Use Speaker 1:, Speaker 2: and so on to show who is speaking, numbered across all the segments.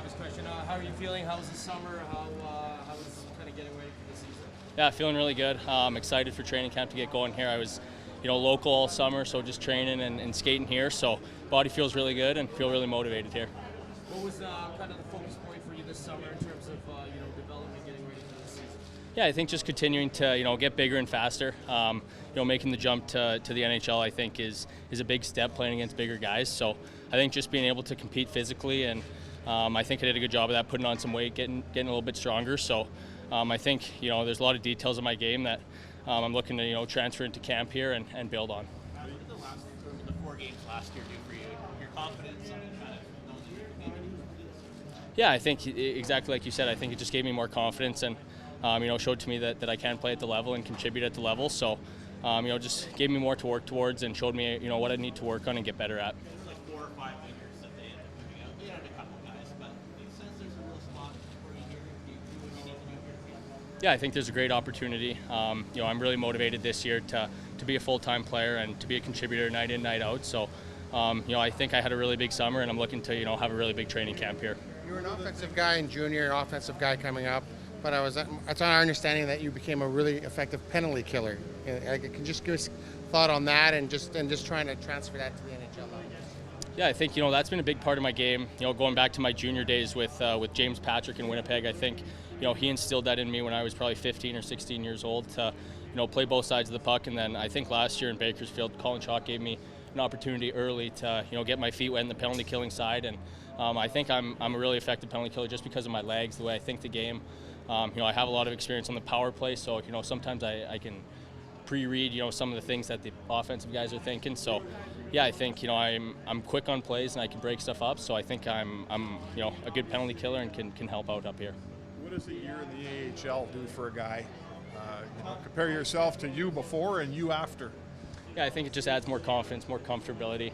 Speaker 1: obvious question. How are you feeling? How was the summer? How was kind of getting ready for the season?
Speaker 2: Yeah, feeling really good. Excited for training camp to get going here. I was, local all summer, so just training and skating here. So body feels really good and feel really motivated here.
Speaker 1: What was kind of the focus point for you this summer in terms of development, getting ready for the season?
Speaker 2: Yeah, I think just continuing to get bigger and faster. Making the jump to the NHL, I think is a big step, playing against bigger guys. So I think just being able to compete physically, and I think I did a good job of that, putting on some weight, getting a little bit stronger. So I think there's a lot of details of my game that I'm looking to transfer into camp here and build on.
Speaker 3: What did the 4 games last year do for you? Your confidence and kind of knowing that you're able to do this?
Speaker 2: Yeah, I think exactly like you said. I think it just gave me more confidence and showed to me that I can play at the level and contribute at the level. So just gave me more to work towards and showed me what I need to work on and get better at.
Speaker 3: There's like 4 or 5 wingers that they end up moving out. They had a couple guys, but it says there's a real spot for you here. Do what you need to do here.
Speaker 2: Yeah, I think there's a great opportunity. I'm really motivated this year to be a full-time player and to be a contributor night in, night out. So, I think I had a really big summer, and I'm looking to have a really big training camp here.
Speaker 4: You were an offensive guy in junior, offensive guy coming up, but it's our understanding that you became a really effective penalty killer. Can you just give us thought on that and just trying to transfer that to the NHL level?
Speaker 2: Yeah, I think that's been a big part of my game. Going back to my junior days with James Patrick in Winnipeg, I think he instilled that in me when I was probably 15 or 16 years old to play both sides of the puck. And then I think last year in Bakersfield, Colin Chalk gave me an opportunity early to get my feet wet in the penalty killing side. And I think I'm a really effective penalty killer just because of my legs, the way I think the game. I have a lot of experience on the power play, so sometimes I can pre-read some of the things that the offensive guys are thinking. So yeah, I think I'm quick on plays and I can break stuff up. So I think I'm a good penalty killer and can help out up here.
Speaker 5: What does a year in the AHL do for a guy? Compare yourself to you before and you after.
Speaker 2: Yeah, I think it just adds more confidence, more comfortability.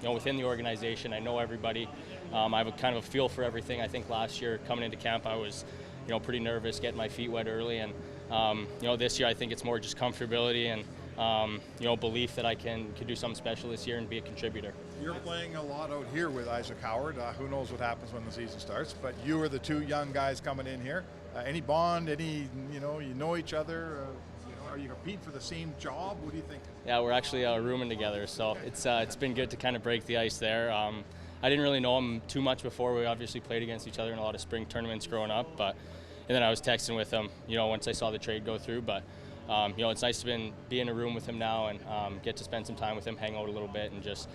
Speaker 2: Within the organization, I know everybody. I have a kind of a feel for everything. I think last year coming into camp, I was pretty nervous, getting my feet wet early, and this year I think it's more just comfortability and belief that I can do something special this year and be a contributor.
Speaker 5: You're playing a lot out here with Isaac Howard. Who knows what happens when the season starts? But you are the 2 young guys coming in here. Any bond? Any you know each other? Are you competing for the same job? What do you think?
Speaker 2: Yeah, we're actually rooming together, so it's been good to kind of break the ice there. I didn't really know him too much before. We obviously played against each other in a lot of spring tournaments growing up, and then I was texting with him, once I saw the trade go through. But it's nice to be in a room with him now and get to spend some time with him, hang out a little bit, and just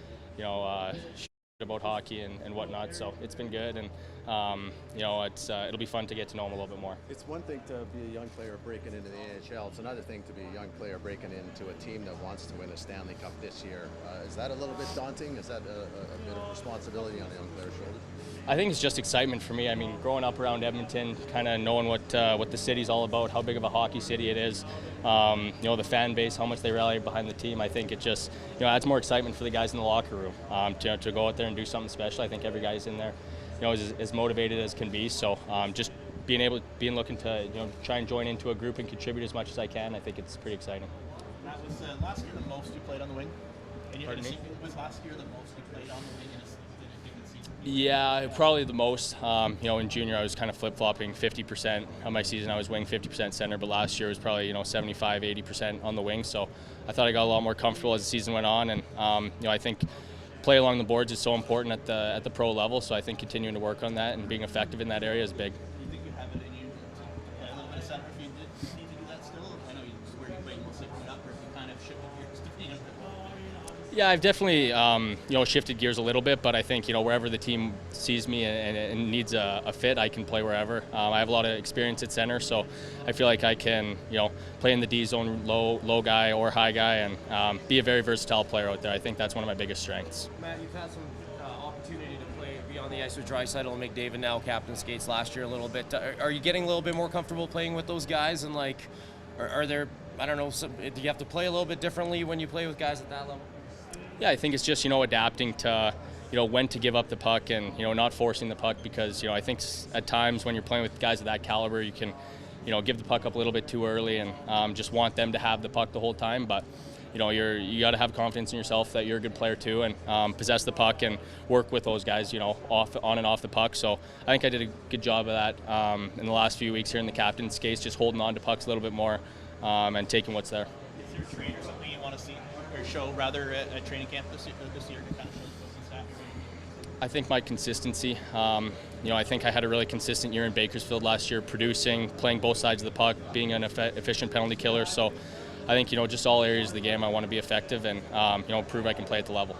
Speaker 2: about hockey and whatnot. So it's been good, and it'll be fun to get to know him a little bit more.
Speaker 6: It's one thing to be a young player breaking into the NHL. It's another thing to be a young player breaking into a team that wants to win a Stanley Cup this year. Is that a little bit daunting? Is that a bit of responsibility on a young player's shoulders?
Speaker 2: I think it's just excitement for me. I mean, growing up around Edmonton, kind of knowing what the city's all about, how big of a hockey city it is, the fan base, how much they rally behind the team. I think it just adds more excitement for the guys in the locker room to go out there and do something special. I think every guy's in there, is as motivated as can be. So just being looking to try and join into a group and contribute as much as I can. I think it's pretty exciting.
Speaker 3: That was last year the most you played on the wing.
Speaker 2: Pardon me?
Speaker 3: Was last year the most you played on the wing in a season?
Speaker 2: Yeah, probably the most. In junior I was kind of flip-flopping 50% of my season. I was wing, 50% center, but last year was probably 75, 80% on the wing. So I thought I got a lot more comfortable as the season went on, and I think play along the boards is so important at the pro level. So I think continuing to work on that and being effective in that area is big.
Speaker 3: Do you think you have it in you to play a little bit of center if you did need to do that still? I know where you played mostly coming up, or if you kind of shifted gears to being a bit more.
Speaker 2: Yeah, I've definitely shifted gears a little bit, but I think wherever the team sees me and needs a fit, I can play wherever. I have a lot of experience at center, so I feel like I can play in the D zone, low guy or high guy, and be a very versatile player out there. I think that's one of my biggest strengths.
Speaker 1: Matt, you've had some opportunity to be on the ice with Draisaitl and McDavid now, captain skates last year a little bit. Are you getting a little bit more comfortable playing with those guys? And are there, I don't know, do you have to play a little bit differently when you play with guys at that level?
Speaker 2: Yeah, I think it's just adapting to when to give up the puck and not forcing the puck, because I think at times when you're playing with guys of that caliber, you can give the puck up a little bit too early and just want them to have the puck the whole time. But you know, you got to have confidence in yourself that you're a good player too, and possess the puck and work with those guys, you know, on and off the puck. So I think I did a good job of that in the last few weeks here in the captain's case, just holding on to pucks a little bit more and taking what's there.
Speaker 3: Is there a trait or something you want to see or show rather at training camp this year to kind of show the staff?
Speaker 2: I think my consistency. You know, I think I had a really consistent year in Bakersfield last year, producing, playing both sides of the puck, being an efficient penalty killer. So I think, you know, just all areas of the game I want to be effective and, you know, prove I can play at the level.